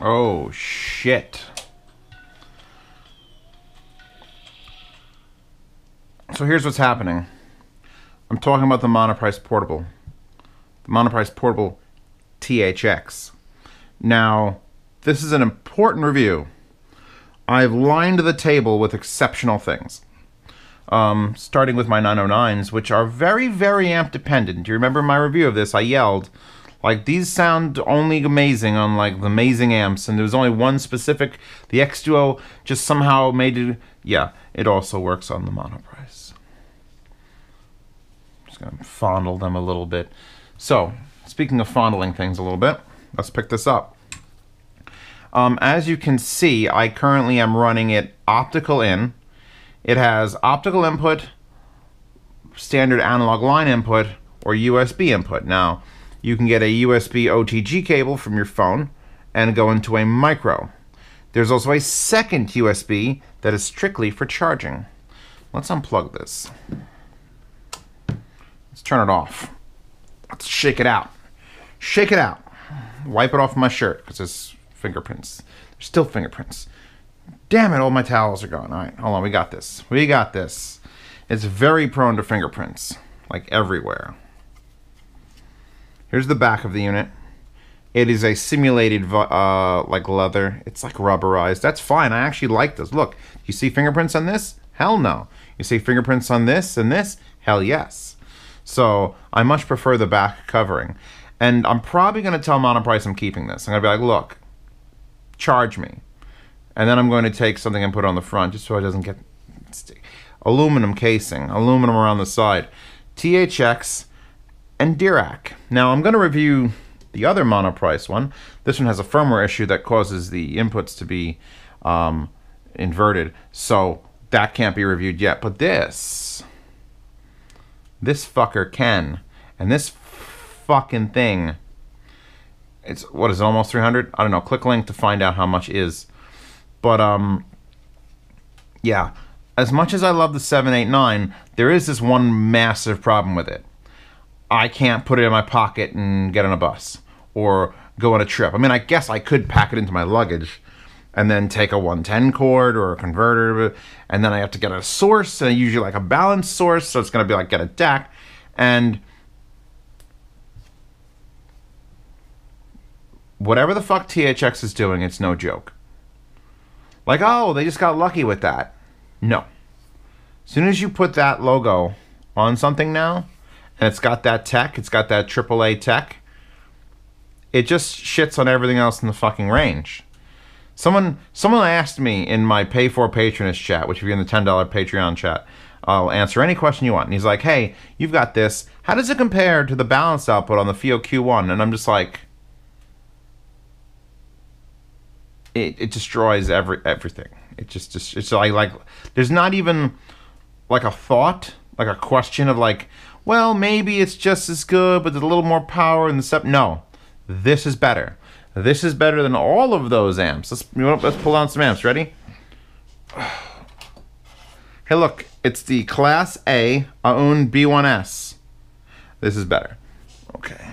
Oh, shit. So here's what's happening. I'm talking about the Monoprice Portable. The Monoprice Portable THX. Now, this is an important review. I've lined the table with exceptional things. Starting with my 909s, which are very, very amp dependent. Do you remember my review of this? I yelled, like, these sound only amazing on, like, the amazing amps, and there was only one specific. The X Duo just somehow made it. Yeah, it also works on the Monoprice. Just gonna fondle them a little bit. So, speaking of fondling things a little bit, let's pick this up. As you can see, I currently am running it optical in. It has optical input, standard analog line input, or USB input. Now, you can get a USB OTG cable from your phone and go into a micro. There's also a second USB that is strictly for charging. Let's unplug this. Let's turn it off. Let's shake it out. Shake it out. Wipe it off my shirt because there's fingerprints. There's still fingerprints. Damn it, all my towels are gone. All right, hold on, we got this. We got this. It's very prone to fingerprints, like everywhere. Here's the back of the unit. It is a simulated, like leather. It's like rubberized. That's fine, I actually like this. Look, you see fingerprints on this? Hell no. You see fingerprints on this and this? Hell yes. So, I much prefer the back covering. And I'm probably going to tell Monoprice I'm keeping this. I'm going to be like, look, charge me. And then I'm going to take something and put it on the front just so it doesn't get aluminum casing, aluminum around the side. THX and Dac. Now I'm going to review the other Monoprice one. This one has a firmware issue that causes the inputs to be inverted. So that can't be reviewed yet. But this fucker can. And this fucking thing, it's, what is it, almost 300? I don't know. Click link to find out how much is. But, yeah, as much as I love the 789, there is this one massive problem with it. I can't put it in my pocket and get on a bus or go on a trip. I mean, I guess I could pack it into my luggage and then take a 110 cord or a converter, and then I have to get a source, and usually like a balanced source, so it's going to be like get a DAC, and whatever the fuck THX is doing, it's no joke. Like, oh, they just got lucky with that. No. As soon as you put that logo on something now, and it's got that tech, it's got that AAA tech, it just shits on everything else in the fucking range. Someone asked me in my Pay for Patronage chat, which if you're in the $10 Patreon chat, I'll answer any question you want. And he's like, hey, you've got this. How does it compare to the balanced output on the FIO Q1? And I'm just like, it destroys everything. It just it's like there's not even like a thought, like a question of like, well, maybe it's just as good, but there's a little more power in the stuff. No, this is better. This is better than all of those amps. Let's pull out some amps. Ready? Hey, look, it's the Class A Addon B1S. This is better. Okay.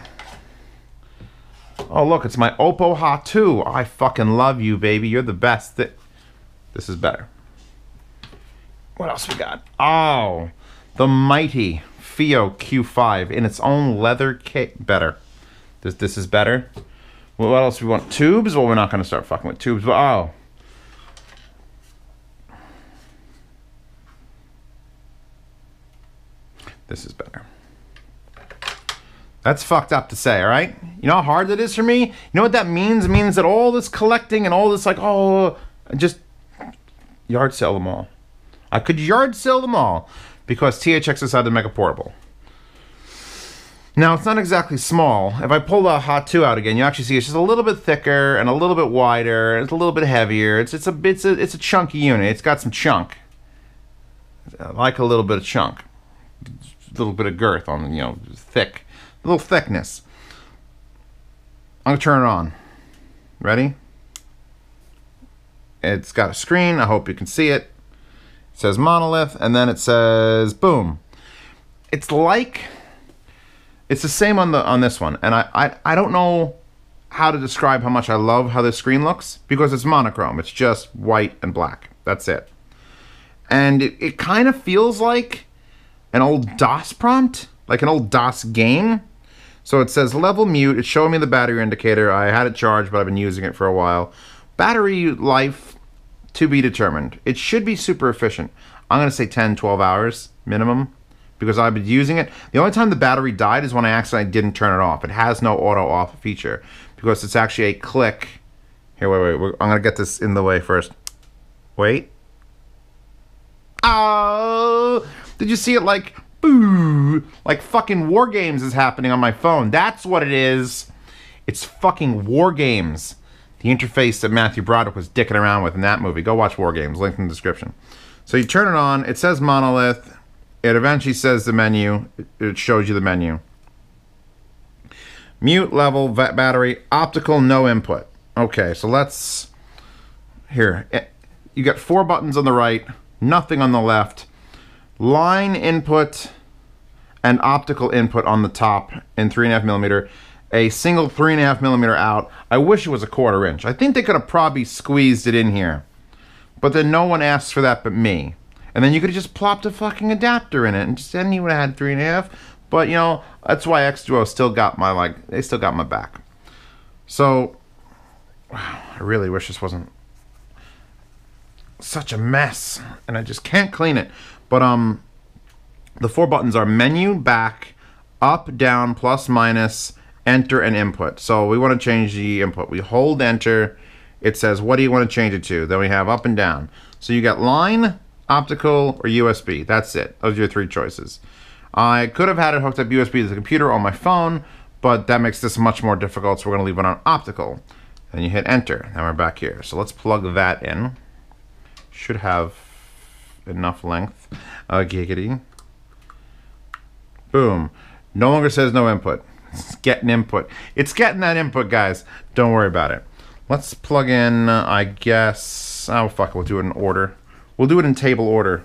Oh, look, it's my Oppo Hot 2. I fucking love you, baby. You're the best. This is better. What else we got? Oh, the mighty FIO Q5 in its own leather case. Better. This is better. Well, what else we want? Tubes? Well, we're not going to start fucking with tubes, but oh. This is better. That's fucked up to say, all right? You know how hard that is for me? You know what that means? It means that all this collecting and all this, like, oh, just yard sale them all. I could yard sale them all because THX decided to make a portable. Now, it's not exactly small. If I pull the Hot 2 out again, you actually see it's just a little bit thicker and a little bit wider. It's a little bit heavier. It's a chunky unit. It's got some chunk. I like a little bit of chunk. A little bit of girth on, you know, thick. A little thickness. I'm gonna turn it on. Ready? It's got a screen. I hope you can see it. It says monolith, and then it says boom. It's like It's the same on this one, and I don't know how to describe how much I love how this screen looks, because it's monochrome. It's just white and black. That's it. And it kind of feels like an old DOS prompt, like an old DOS game. So it says level mute. It's showing me the battery indicator. I had it charged, but I've been using it for a while. Battery life to be determined. It should be super efficient. I'm going to say 10, 12 hours minimum, because I've been using it. The only time the battery died is when I accidentally didn't turn it off. It has no auto off feature, because it's actually a click. Here, wait. I'm going to get this in the way first. Wait. Oh, did you see it? Like, boo, like fucking War Games is happening on my phone. That's what it is. It's fucking War Games. The interface that Matthew Broderick was dicking around with in that movie. Go watch War Games, link in the description. So you turn it on, it says monolith. It eventually says the menu. It shows you the menu. Mute, level, battery, optical, no input. Okay, so let's, here. You got 4 buttons on the right, nothing on the left. Line input and optical input on the top in 3.5mm. A single 3.5mm out. I wish it was a 1/4 inch. I think they could have probably squeezed it in here. But then no one asks for that but me. And then you could have just plopped a fucking adapter in it, and just then you would have had 3.5. But you know, that's why X-Duo still got my, like, they still got my back. So, wow, I really wish this wasn't such a mess, and I just can't clean it. But the 4 buttons are menu, back, up, down, plus, minus, enter, and input. So we want to change the input. We hold enter. It says, what do you want to change it to? Then we have up and down. So you got line, optical, or USB. That's it. Those are your 3 choices. I could have had it hooked up USB to the computer on my phone, but that makes this much more difficult, so we're going to leave it on optical. And you hit enter. Now we're back here. So let's plug that in. Should have enough length. Giggity. Boom. No longer says no input. It's getting input. It's getting that input, guys. Don't worry about it. Let's plug in, I guess, oh fuck it, we'll do it in order. We'll do it in table order,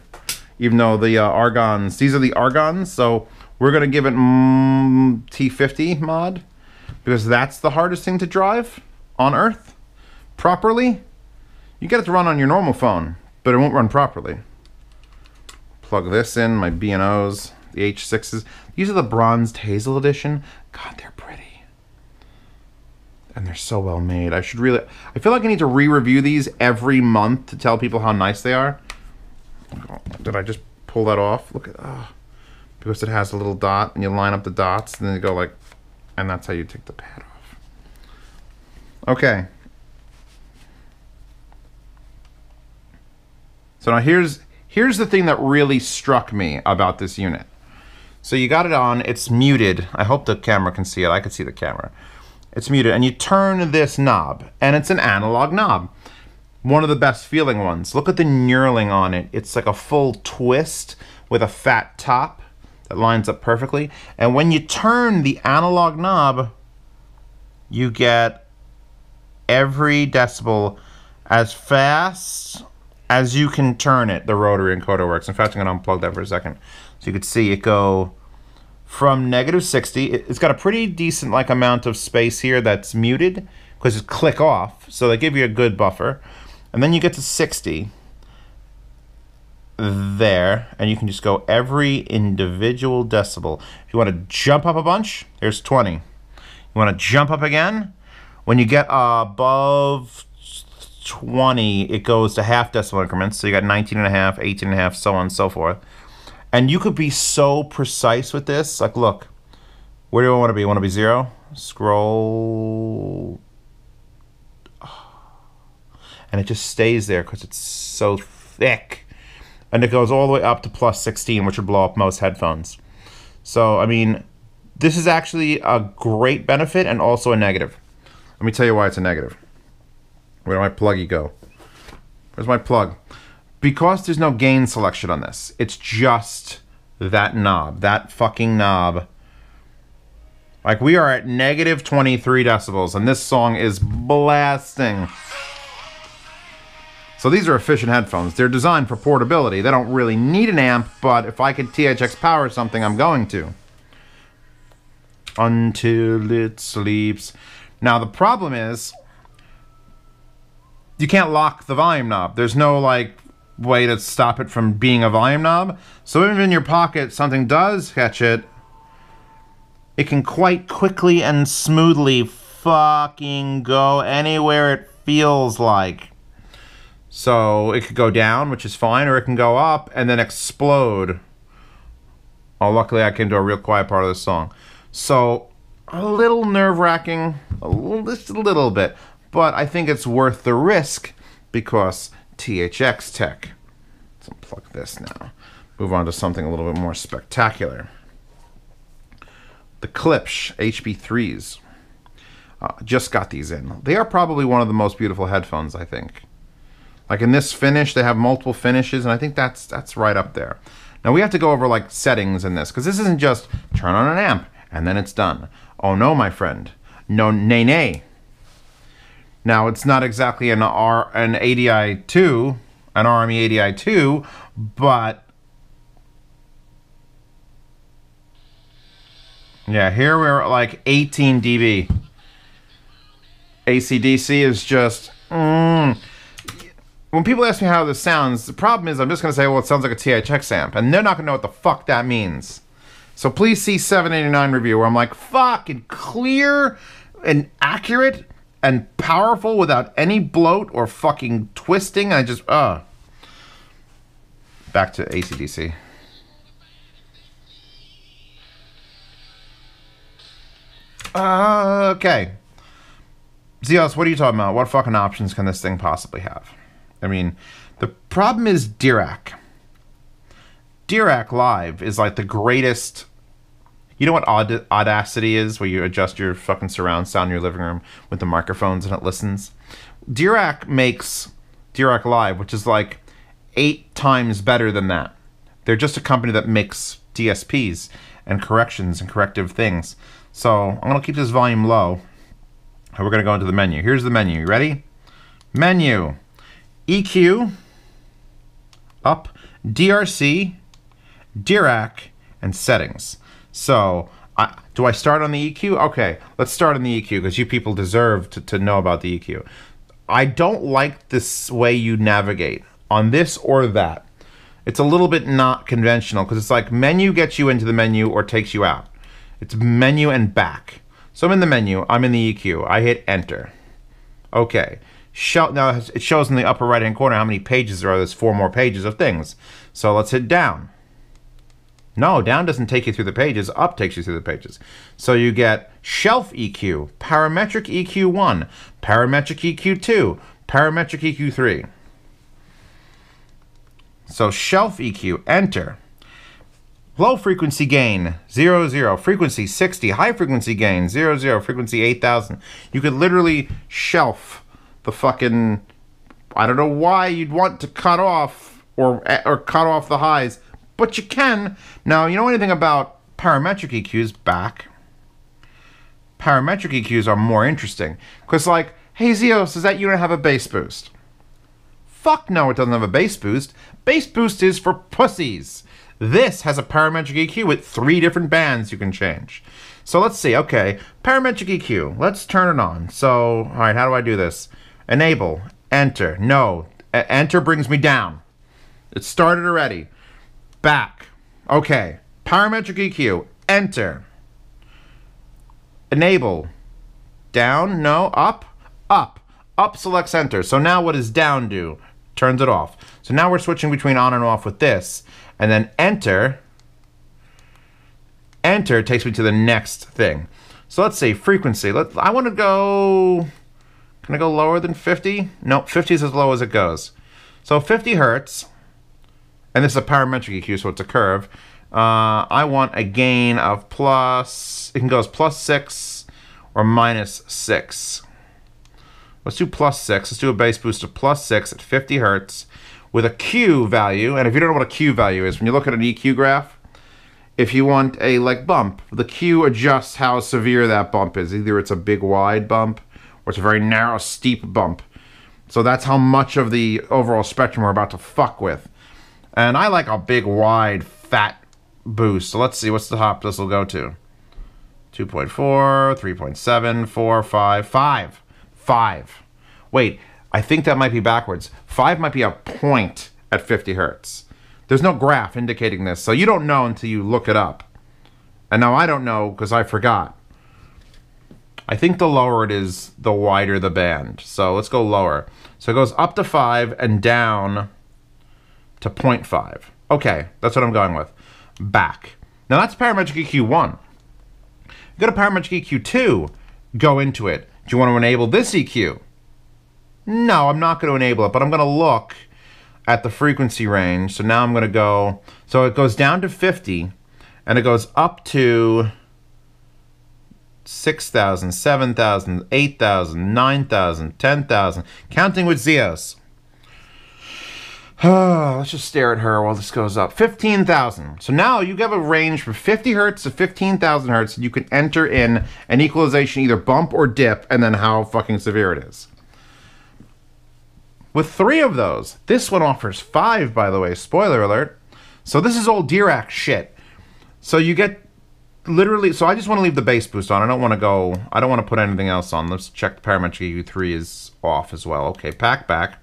even though the argons, these are the argons, so we're gonna give it T50 mod, because that's the hardest thing to drive on Earth properly. You get it to run on your normal phone, but it won't run properly. Plug this in, my B&Os, the H6s. These are the bronzed hazel edition. God, they're pretty. And they're so well made. I feel like I need to re-review these every month to tell people how nice they are. Did I just pull that off? Look at, because it has a little dot, and you line up the dots, and then you go like, and that's how you take the pad off. Okay. So now here's the thing that really struck me about this unit. So you got it on, it's muted. I hope the camera can see it. I can see the camera. It's muted, and you turn this knob, and it's an analog knob. One of the best feeling ones. Look at the knurling on it. It's like a full twist with a fat top that lines up perfectly. And when you turn the analog knob, you get every decibel as fast as you can turn it. The rotary encoder works. In fact, I'm gonna unplug that for a second. So you can see it go from -60, it's got a pretty decent like amount of space here that's muted because it's click off, so they give you a good buffer. And then you get to 60 there, and you can just go every individual decibel. If you want to jump up a bunch, here's 20. You want to jump up again? When you get above 20, it goes to half decibel increments, so you got 19.5, 18.5, so on and so forth. And you could be so precise with this. Like, look, where do I want to be? I want to be 0. Scroll. And it just stays there because it's so thick. And it goes all the way up to +16, which would blow up most headphones. So, I mean, this is actually a great benefit and also a negative. Let me tell you why it's a negative. Where did my pluggy go? Where's my plug? Because there's no gain selection on this, it's just that knob, that fucking knob. Like, we are at -23 decibels, and this song is blasting. So these are efficient headphones. They're designed for portability. They don't really need an amp, but if I could THX power something, I'm going to. until it sleeps. Now the problem is you can't lock the volume knob. There's no like way to stop it from being a volume knob. So even in your pocket, something does catch it, it can quite quickly and smoothly fucking go anywhere it feels like. So it could go down, which is fine, or it can go up and then explode. Oh, luckily I came to a real quiet part of the song. So a little nerve-wracking, just a little bit, but I think it's worth the risk because THX tech. Let's unplug this now. Move on to something a little bit more spectacular. The Klipsch HP3s. Just got these in. They are probably one of the most beautiful headphones, I think. Like in this finish, they have multiple finishes, and I think that's right up there. Now we have to go over like settings in this, because this isn't just turn on an amp and then it's done. Oh no, my friend. No, nay, nay. Now it's not exactly an ADI2, an RME ADI2, but yeah, here we're at like 18 dB. AC/DC is just, when people ask me how this sounds, the problem is I'm just going to say, well, it sounds like a THX amp, and they're not going to know what the fuck that means. So please see 789 review where I'm like, fucking clear and accurate and powerful without any bloat or fucking twisting. I just, back to AC/DC. Okay. Zeos, what are you talking about? What fucking options can this thing possibly have? I mean, the problem is Dac. Dac Live is like the greatest. You know what Audacity is, where you adjust your fucking surround sound in your living room with the microphones and it listens? Dac makes Dac Live, which is like 8 times better than that. They're just a company that makes DSPs and corrections and corrective things. So I'm going to keep this volume low. And we're going to go into the menu. Here's the menu. You ready? Menu. EQ. Up. DRC. Dac. And settings. So, do I start on the EQ? Okay, let's start on the EQ because you people deserve to know about the EQ. I don't like this way you navigate on this or that. It's a little bit not conventional because it's like menu gets you into the menu or takes you out. It's menu and back. So I'm in the menu, I'm in the EQ, I hit enter. Okay, now it shows in the upper right hand corner how many pages there are. There's 4 more pages of things. So let's hit down. No, down doesn't take you through the pages, up takes you through the pages. So you get shelf EQ, parametric EQ1, parametric EQ2, parametric EQ3. So shelf EQ, enter. Low frequency gain, 0, 0. Frequency, 60. High frequency gain, 0, 0. Frequency, 8,000. You could literally shelf the fucking... I don't know why you'd want to cut off or cut off the highs, but you can. Now, you know anything about parametric EQs? Back. Parametric EQs are more interesting. Because like, hey Zeos, is that you don't have a bass boost? Fuck no, it doesn't have a bass boost. Bass boost is for pussies. This has a parametric EQ with 3 different bands you can change. So let's see, okay, parametric EQ, let's turn it on. So, all right, how do I do this? Enable, enter, no, enter brings me down. It started already. Back, okay, parametric EQ, enter. Enable, down, no, up, up. Up selects enter. So now what does down do? Turns it off. So now we're switching between on and off with this. And then enter. Enter takes me to the next thing. So let's say frequency. I want to go... Can I go lower than 50? No, 50 is as low as it goes. So 50 hertz. And this is a parametric EQ, so it's a curve. I want a gain of plus... It can go as +6 or -6. Let's do +6. Let's do a bass boost of +6 at 50 hertz with a Q value. And if you don't know what a Q value is, when you look at an EQ graph, if you want a like bump, the Q adjusts how severe that bump is. Either it's a big wide bump or it's a very narrow steep bump. So that's how much of the overall spectrum we're about to fuck with. And I like a big wide fat boost. So let's see what's the top this will go to. 2.4, 3.7, 4, 5, 5. 5. Wait, I think that might be backwards. 5 might be a point at 50 hertz. There's no graph indicating this, so you don't know until you look it up. And now I don't know because I forgot. I think the lower it is, the wider the band. So let's go lower. So it goes up to 5 and down to 0.5. Okay, that's what I'm going with. Back. Now that's Parametric EQ 1. Go to Parametric EQ 2, go into it. Do you want to enable this EQ? No, I'm not going to enable it, but I'm going to look at the frequency range. So now I'm going to go, so it goes down to 50, and it goes up to 6,000, 7,000, 8,000, 9,000, 10,000, counting with zeros. Let's just stare at her while this goes up. 15,000. So now you have a range from 50 hertz to 15,000 hertz. You can enter in an equalization, either bump or dip, and then how fucking severe it is. With 3 of those, this one offers 5, by the way, spoiler alert. So this is all Dirac shit. So you get literally, so I just want to leave the bass boost on. I don't want to put anything else on. Let's check the Parametric EQ 3 is off as well. Okay, pack back.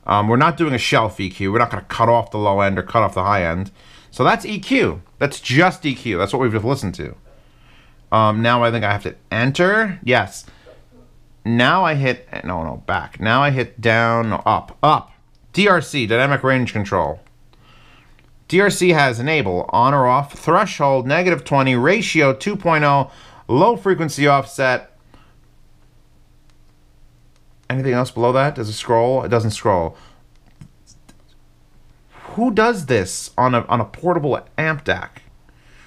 We're not doing a shelf EQ. We're not going to cut off the low end or cut off the high end. So that's EQ. That's just EQ. That's what we've just listened to. Now I think I have to enter. Yes. Now I hit, no, back. Now I hit down, up. DRC, dynamic range control. DRC has enable, on or off, threshold, -20, ratio 2.0, low frequency offset. Anything else below that? Does it scroll? It doesn't scroll. Who does this on a portable amp DAC?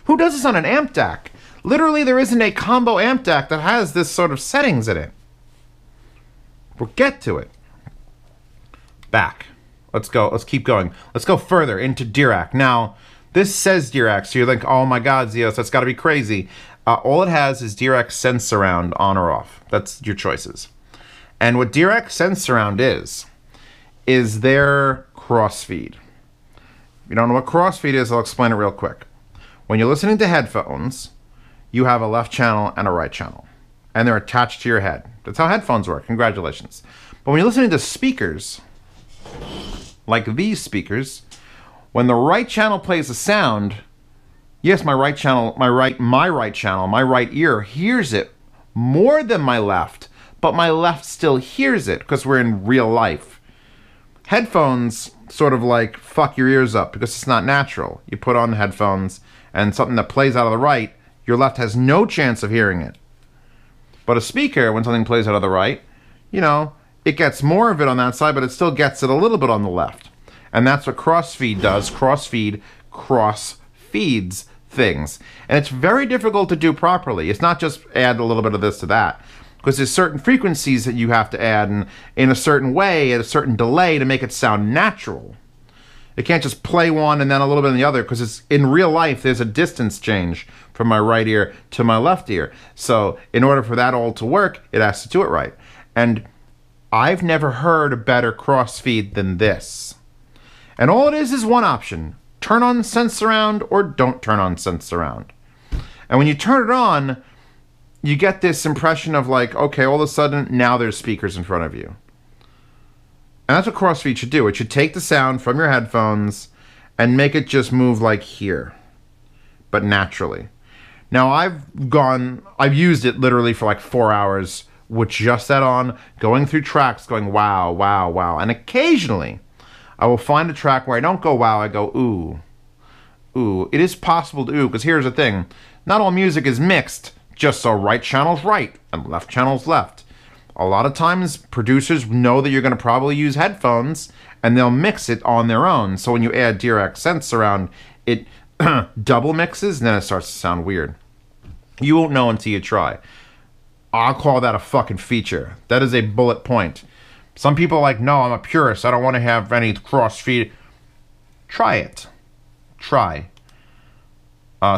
Who does this on an amp DAC? Literally, there isn't a combo amp DAC that has this sort of settings in it. We'll get to it. Back. Let's go. Let's keep going. Let's go further into Dirac. Now, this says Dirac, so you're like, oh my God, Zeos, that's got to be crazy. All it has is Dirac Sense Surround on or off. That's your choices. And what Dirac Sense Surround is their crossfeed. If you don't know what crossfeed is, I'll explain it real quick. When you're listening to headphones, you have a left channel and a right channel. And they're attached to your head. That's how headphones work. Congratulations. But when you're listening to speakers, like these speakers, when the right channel plays a sound, yes, my right ear hears it more than my left, but my left still hears it because we're in real life. Headphones sort of like fuck your ears up because it's not natural. You put on headphones and something that plays out of the right, your left has no chance of hearing it. But a speaker, when something plays out of the right, you know, it gets more of it on that side, but it still gets it a little bit on the left. And that's what crossfeed does. Crossfeed cross-feeds things. And it's very difficult to do properly. It's not just add a little bit of this to that. Because there's certain frequencies that you have to add in a certain way, at a certain delay to make it sound natural. It can't just play one and then a little bit in the other, because it's in real life there's a distance change from my right ear to my left ear. So in order for that all to work, it has to do it right. And I've never heard a better crossfeed than this. And all it is one option. Turn on Sense Surround or don't turn on Sense Surround. And when you turn it on, you get this impression of like, okay, all of a sudden, now there's speakers in front of you. And that's what crossfeed should do. It should take the sound from your headphones and make it just move like here, but naturally. Now I've used it literally for like 4 hours with just that on, going through tracks, going wow, wow, wow. And occasionally, I will find a track where I don't go wow, I go ooh. Ooh, it is possible to ooh, because here's the thing. Not all music is mixed, just so right channel's right and left channel's left. A lot of times, producers know that you're going to probably use headphones, and they'll mix it on their own. So when you add Dirac Sense Surround, it double mixes, and then it starts to sound weird. You won't know until you try. I'll call that a fucking feature. That is a bullet point. Some people are like, no, I'm a purist. I don't want to have any crossfeed. Try it. Try.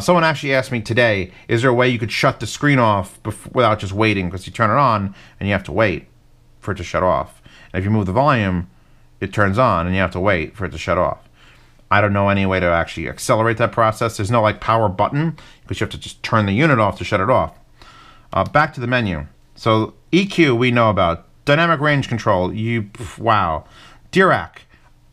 Someone actually asked me today, is there a way you could shut the screen off without just waiting? Because you turn it on and you have to wait for it to shut off. And if you move the volume, it turns on and you have to wait for it to shut off. I don't know any way to actually accelerate that process. There's no like power button because you have to just turn the unit off to shut it off. Back to the menu. So EQ we know about. Dynamic range control. Wow. Dirac.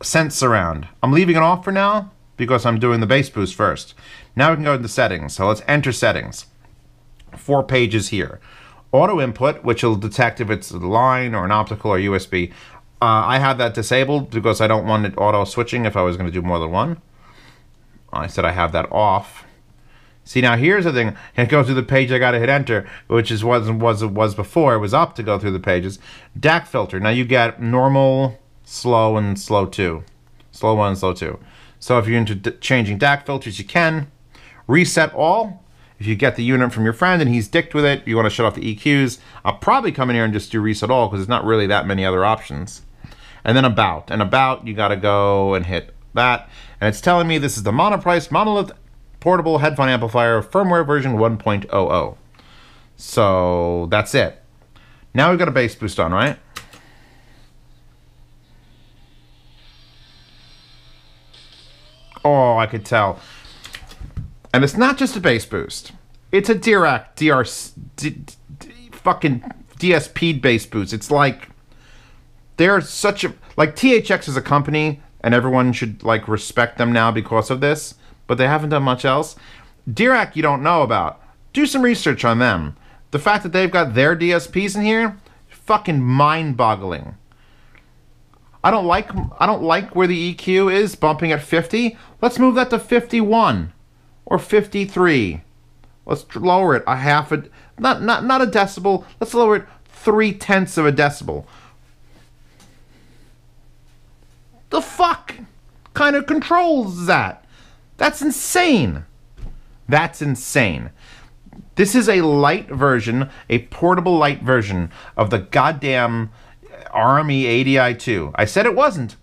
Sense surround. I'm leaving it off for now because I'm doing the bass boost first. Now we can go into settings. So let's enter settings. 4 pages here. Auto input, which will detect if it's a line or an optical or USB. I have that disabled because I don't want it auto switching if I was going to do more than one. I said I have that off. See, now here's the thing. It goes through the page. I got to hit enter, which is was before. It was up to go through the pages. Dac filter. Now you get normal, slow, and slow 2. Slow 1 and slow 2. So if you're into changing Dac filters, you can. Reset all. If you get the unit from your friend and he's dicked with it, you want to shut off the EQs. I'll probably come in here and just do reset all because there's not really that many other options. And then about. And about, you got to go and hit that. And it's telling me this is the Monoprice Monolith Portable Headphone Amplifier firmware version 1.00. So that's it. Now we've got a bass boost on, right? Oh, I could tell. And it's not just a bass boost. It's a Dirac fucking DSP bass boost. It's like they're such a like THX is a company, and everyone should like respect them now because of this. But they haven't done much else. Dirac, you don't know about. Do some research on them. The fact that they've got their DSPs in here, fucking mind-boggling. I don't like where the EQ is bumping at 50. Let's move that to 51 or 53. Let's lower it a half a not a decibel. Let's lower it 0.3 of a decibel. The fuck kind of controls that? That's insane. That's insane. This is a light version, a portable light version of the goddamn Army ADI2. I said it wasn't,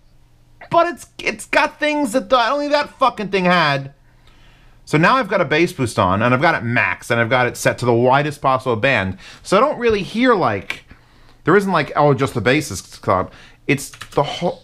but it's got things that only that fucking thing had. So now I've got a bass boost on, and I've got it max, and I've got it set to the widest possible band. So I don't really hear like, there isn't like, oh, just the bass is club. It's the whole.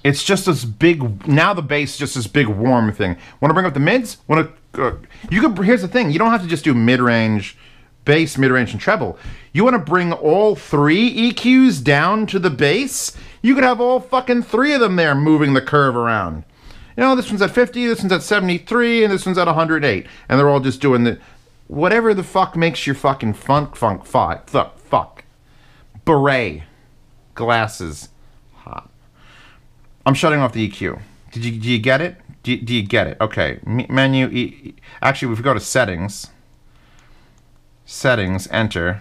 It's just this big, now the bass is just this big warm thing. Want to bring up the mids? Here's the thing, you don't have to just do mid-range, bass, mid-range, and treble. You want to bring all 3 EQs down to the bass? You could have all fucking 3 of them there moving the curve around. You know, this one's at 50, this one's at 73, and this one's at 108. And they're all just doing the, whatever the fuck makes your fucking fuck. Beret. Glasses. Hot. I'm shutting off the EQ. Do you get it? Do you get it? Okay. Menu. Actually, if we go to settings. Settings. Enter.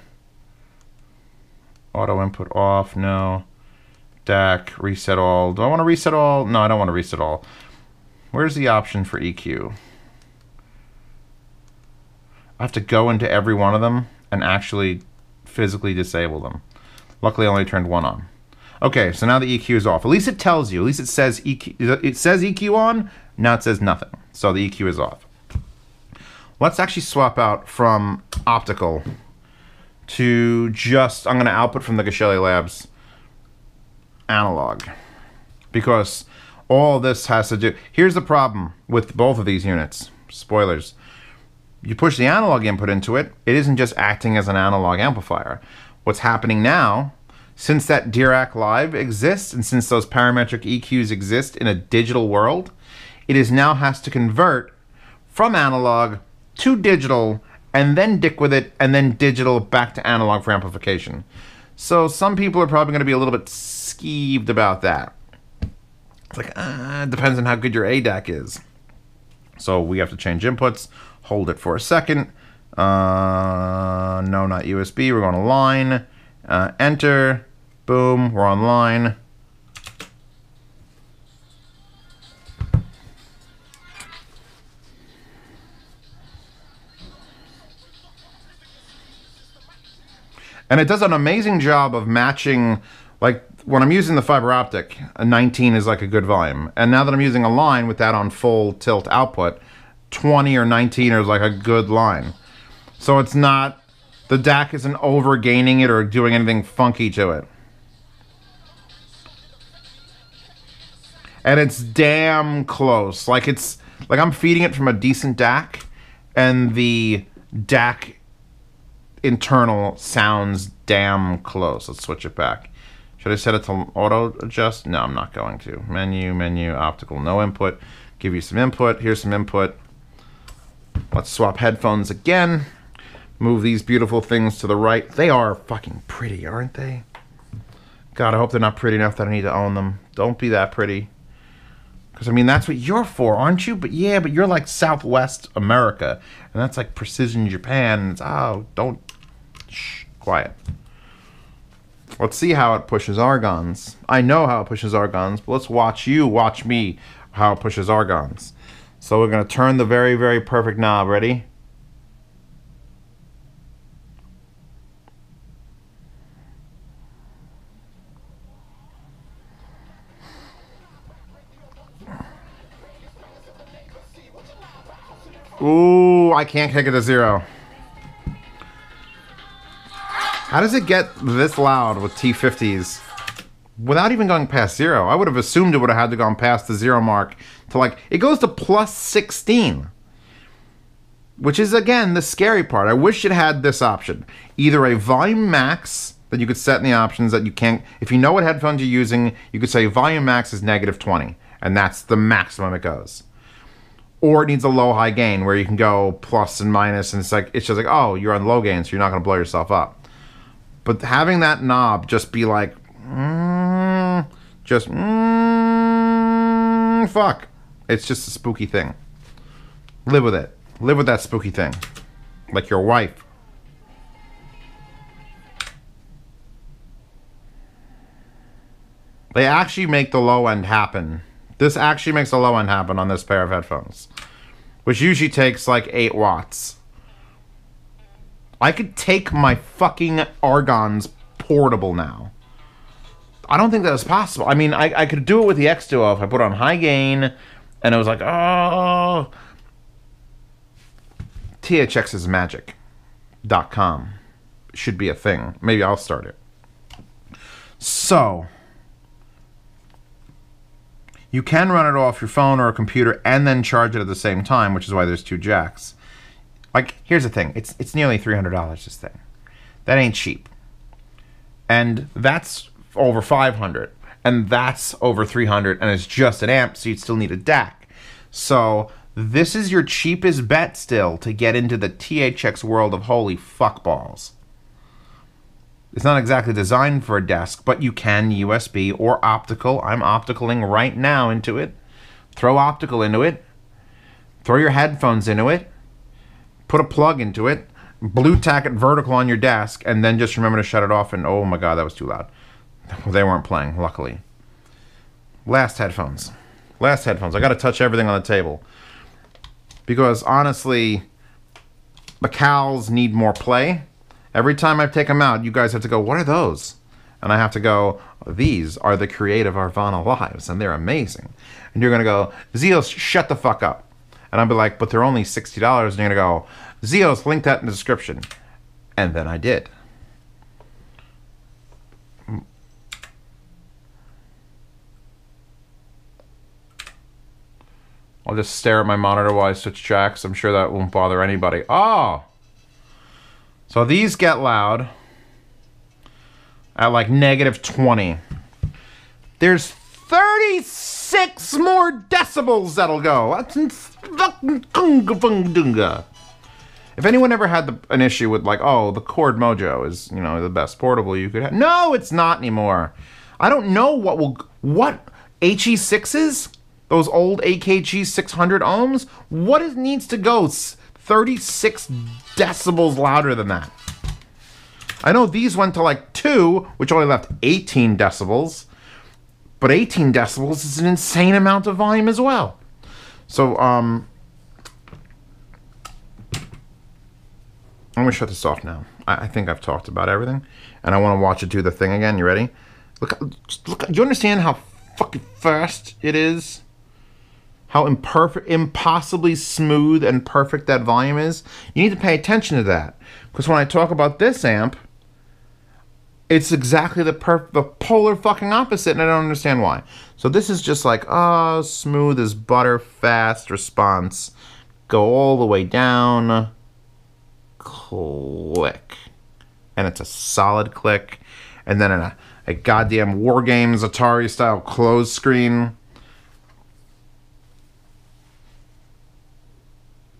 Auto input off. No. DAC. Reset all. Do I want to reset all? No, I don't want to reset all. Where's the option for EQ? I have to go into every one of them and actually physically disable them. Luckily, I only turned one on. Okay, so now the EQ is off. At least it tells you. At least it says EQ. It says EQ on. Now it says nothing. So the EQ is off. Let's actually swap out from optical to just, I'm going to output from the Geshelli Labs analog. Because all this has to do, here's the problem with both of these units. Spoilers. You push the analog input into it, it isn't just acting as an analog amplifier. What's happening now, since that Dirac Live exists and since those parametric EQs exist in a digital world, it is now has to convert from analog to digital and then dick with it and then digital back to analog for amplification. So some people are probably going to be a little bit skeeved about that. It's like, it depends on how good your ADAC is. So we have to change inputs, hold it for a second. No, not USB, we're going to line. Enter, boom, we're on line. And it does an amazing job of matching, like when I'm using the fiber optic, a 19 is like a good volume. And now that I'm using a line with that on full tilt output, 20 or 19 is like a good line. So it's not, The DAC isn't over-gaining it or doing anything funky to it. And it's damn close. Like I'm feeding it from a decent DAC, and the DAC internal sounds damn close. Let's switch it back. Should I set it to auto adjust? No, I'm not going to. Menu, optical, no input. Give you some input. Here's some input. Let's swap headphones again. Move these beautiful things to the right. They are fucking pretty, aren't they? God, I hope they're not pretty enough that I need to own them. Don't be that pretty. Because, I mean, that's what you're for, aren't you? But yeah, but you're like Southwest America. And that's like Precision Japan. And it's, oh, don't. Shh, quiet. Let's see how it pushes argons. I know how it pushes argons, but let's watch you watch me how it pushes argons. So we're going to turn the very, very perfect knob. Ready? Ooh, I can't kick it to 0. How does it get this loud with T50s without even going past 0? I would have assumed it would have had to go past the 0 mark to like, it goes to plus 16. Which is, again, the scary part. I wish it had this option. Either a volume max that you could set in the options that you can't, if you know what headphones you're using, you could say volume max is -20, and that's the maximum it goes. Or it needs a low-high gain where you can go plus and minus, and it's just like, oh, you're on low gain, so you're not going to blow yourself up. But having that knob just be like, fuck. It's just a spooky thing. Live with it. Live with that spooky thing. Like your wife. They actually make the low end happen. This actually makes the low end happen on this pair of headphones. Which usually takes like 8 watts. I could take my fucking argons portable now. I don't think that was possible. I mean, I could do it with the X Duo if I put it on high gain, and it was like, oh. THX is magic.com should be a thing. Maybe I'll start it. So, you can run it off your phone or a computer and then charge it at the same time, which is why there's 2 jacks. Like, here's the thing. It's nearly $300, this thing. That ain't cheap. And that's over $500. And that's over $300. And it's just an amp, so you'd still need a DAC. So, this is your cheapest bet still to get into the THX world of holy fuckballs. It's not exactly designed for a desk, but you can USB or optical. I'm opticaling right now into it. Throw optical into it. Throw your headphones into it. Put a plug into it, blue tack it vertical on your desk, and then just remember to shut it off. And oh my god, that was too loud. They weren't playing, luckily. Last headphones. Last headphones. I got to touch everything on the table. Because honestly, the cows need more play. Every time I take them out, you guys have to go, what are those? And I have to go, these are the creative Arvana Lives, and they're amazing. And you're going to go, Zeos, shut the fuck up. And I'll be like, but they're only $60. And you're going to go, Zeos, link that in the description. And then I did. I'll just stare at my monitor while I switch tracks. I'm sure that won't bother anybody. Oh! So these get loud at like -20. There's 36 more decibels that'll go. If anyone ever had an issue with like, oh, the Cord Mojo is, you know, the best portable you could have. No, it's not anymore. I don't know what HE6s? Those old AKG 600 ohms? What it needs to go 36 decibels louder than that? I know these went to like 2, which only left 18 decibels. But 18 decibels is an insane amount of volume as well. So, I'm going to shut this off now. I think I've talked about everything. And I want to watch it do the thing again. You ready? Look, do you understand how fucking fast it is? How impossibly smooth and perfect that volume is? You need to pay attention to that. Because when I talk about this amp, it's exactly the polar fucking opposite, and I don't understand why. So this is just like, oh, smooth as butter, fast response. Go all the way down. Click. And it's a solid click. And then in a goddamn War Games Atari style close screen.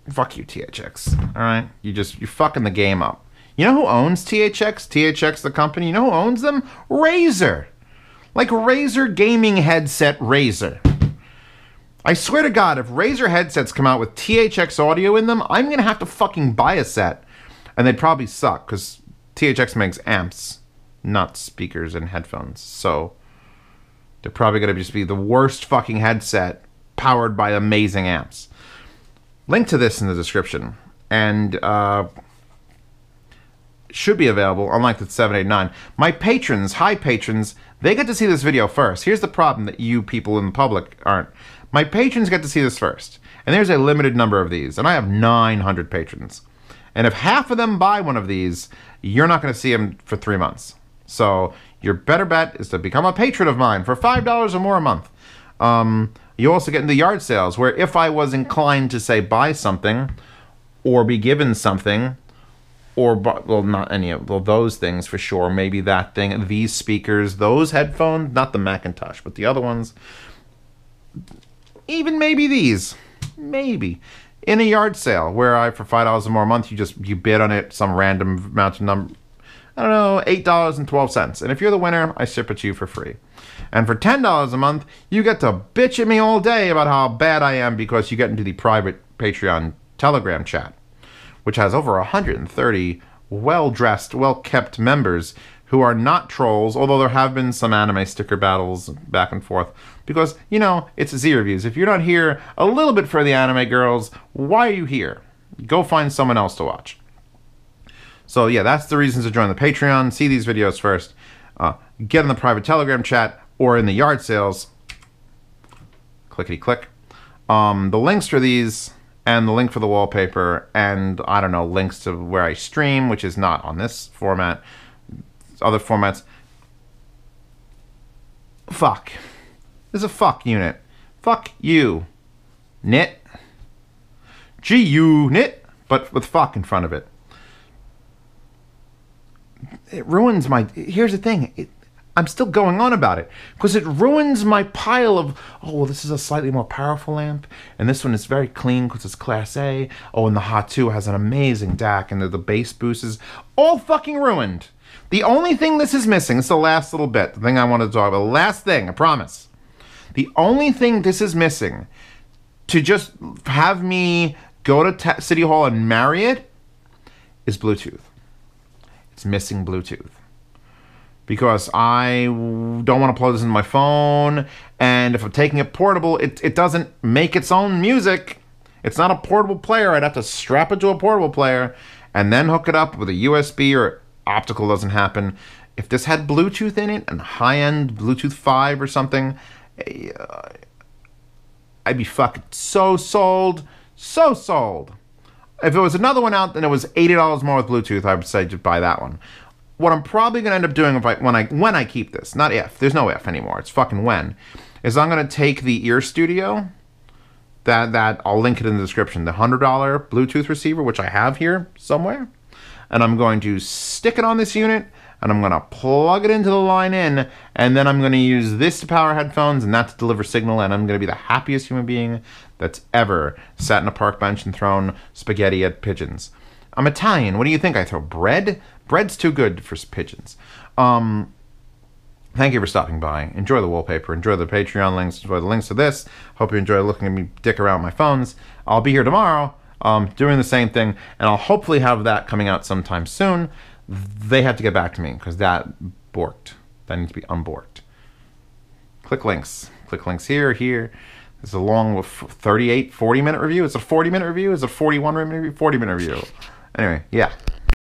Fuck you, THX. Alright? You're fucking the game up. You know who owns THX? THX, the company. You know who owns them? Razer. Like Razer gaming headset Razer. I swear to God, if Razer headsets come out with THX audio in them, I'm going to have to fucking buy a set. And they'd probably suck, because THX makes amps, not speakers and headphones. So they're probably going to just be the worst fucking headset powered by amazing amps. Link to this in the description. And should be available, unlike the 789. My patrons, high patrons, they get to see this video first. Here's the problem that you people in the public aren't. My patrons get to see this first. And there's a limited number of these. And I have 900 patrons. And if half of them buy one of these, you're not going to see them for 3 months. So your better bet is to become a patron of mine for $5 or more a month. You also get into yard sales, where if I was inclined to, say, buy something or be given something, or, well, not any of those things for sure, maybe that thing, these speakers, those headphones, not the Macintosh, but the other ones, even maybe these, maybe, in a yard sale, where for $5 or more a month, you bid on it, some random amount of number, I don't know, $8.12. And if you're the winner, I ship it to you for free. And for $10 a month, you get to bitch at me all day about how bad I am because you get into the private Patreon Telegram chat, which has over 130 well-dressed, well-kept members who are not trolls, although there have been some anime sticker battles back and forth. Because, you know, it's Z-Reviews. If you're not here a little bit for the anime girls, why are you here? Go find someone else to watch. So, yeah, that's the reasons to join the Patreon. See these videos first. Get in the private Telegram chat or in the yard sales. Clickety-click. The links for these, and the link for the wallpaper, and, I don't know, links to where I stream, which is not on this format. Other formats. Fuck. This is a fuck unit. Fuck you. Knit. G-U-knit, but with fuck in front of it. It ruins my... Here's the thing. I'm still going on about it because it ruins my pile of, oh, well, this is a slightly more powerful amp, and this one is very clean because it's Class A. Oh, and the Hot 2 has an amazing DAC, and the bass boost is all fucking ruined. The only thing this is missing, it's the last little bit, the thing I wanted to talk about, the last thing, I promise. The only thing this is missing to just have me go to City Hall and marry it is Bluetooth. It's missing Bluetooth. Because I don't want to plug this into my phone, and if I'm taking it portable, it doesn't make its own music. It's not a portable player. I'd have to strap it to a portable player and then hook it up with a USB, or optical doesn't happen. If this had Bluetooth in it, and high-end Bluetooth 5 or something, I'd be fucking so sold. So sold. If it was another one out, then it was $80 more with Bluetooth, I would say just buy that one. What I'm probably going to end up doing when I keep this, not if, there's no if anymore, it's fucking when, is I'm going to take the Ear Studio, that I'll link it in the description, the $100 Bluetooth receiver, which I have here somewhere, and I'm going to stick it on this unit, and I'm going to plug it into the line in, and then I'm going to use this to power headphones and that to deliver signal, and I'm going to be the happiest human being that's ever sat in a park bench and thrown spaghetti at pigeons. I'm Italian. What do you think? I throw bread? Bread's too good for pigeons. Thank you for stopping by. Enjoy the wallpaper. Enjoy the Patreon links. Enjoy the links to this. Hope you enjoy looking at me dick around my phones. I'll be here tomorrow doing the same thing, and I'll hopefully have that coming out sometime soon. They have to get back to me because that borked. That needs to be unborked. Click links. Click links here, here. This is a long 38, 40-minute review. It's a 40-minute review. It's a 41-minute review. 40-minute review. Anyway, yeah.